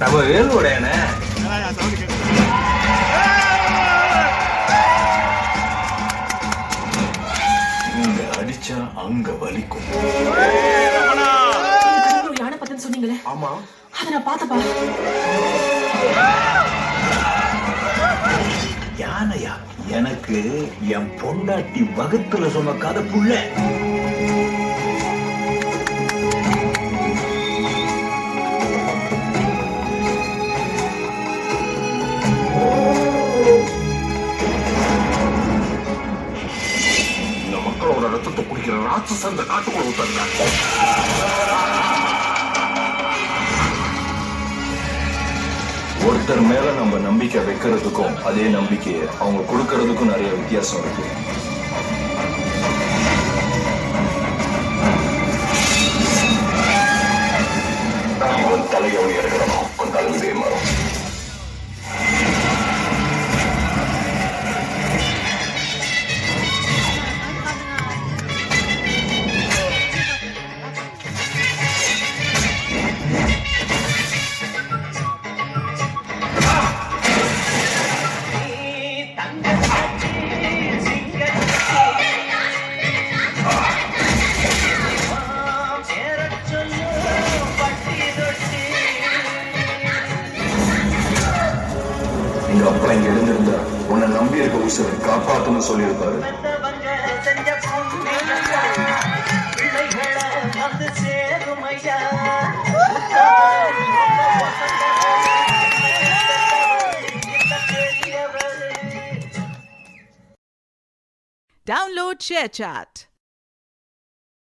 நம்ம வேலுடையன இங்க அடிச்சா அங்க வலிக்கும். யானை பத்தன்னு சொன்னீங்களே? ஆமா, அத நான் பார்த்தப்பா. யானையா? எனக்கு என் பொண்டாட்டி வகுத்துல சுமக்காத புள்ள. இந்த மக்களோட ரத்தத்தை குடிக்கிற ராட்சச அந்த காட்டுக்குள்ள ஊத்தாங்க. ஒருத்தர் மேல நம்ம நம்பிக்கை வைக்கிறதுக்கும் அதே நம்பிக்கையை அவங்க கொடுக்கறதுக்கும் நிறைய வித்தியாசம் இருக்கு. அவன் தலையவன் இருக்கணும், அவன் தலைவிதே மரம். எங்க அப்பா இங்க எழுந்திருந்தா உன்னை நம்பி இருக்க உசுரை காப்பாத்துன்னு சொல்லியிருப்பாரு. Download ShareChat.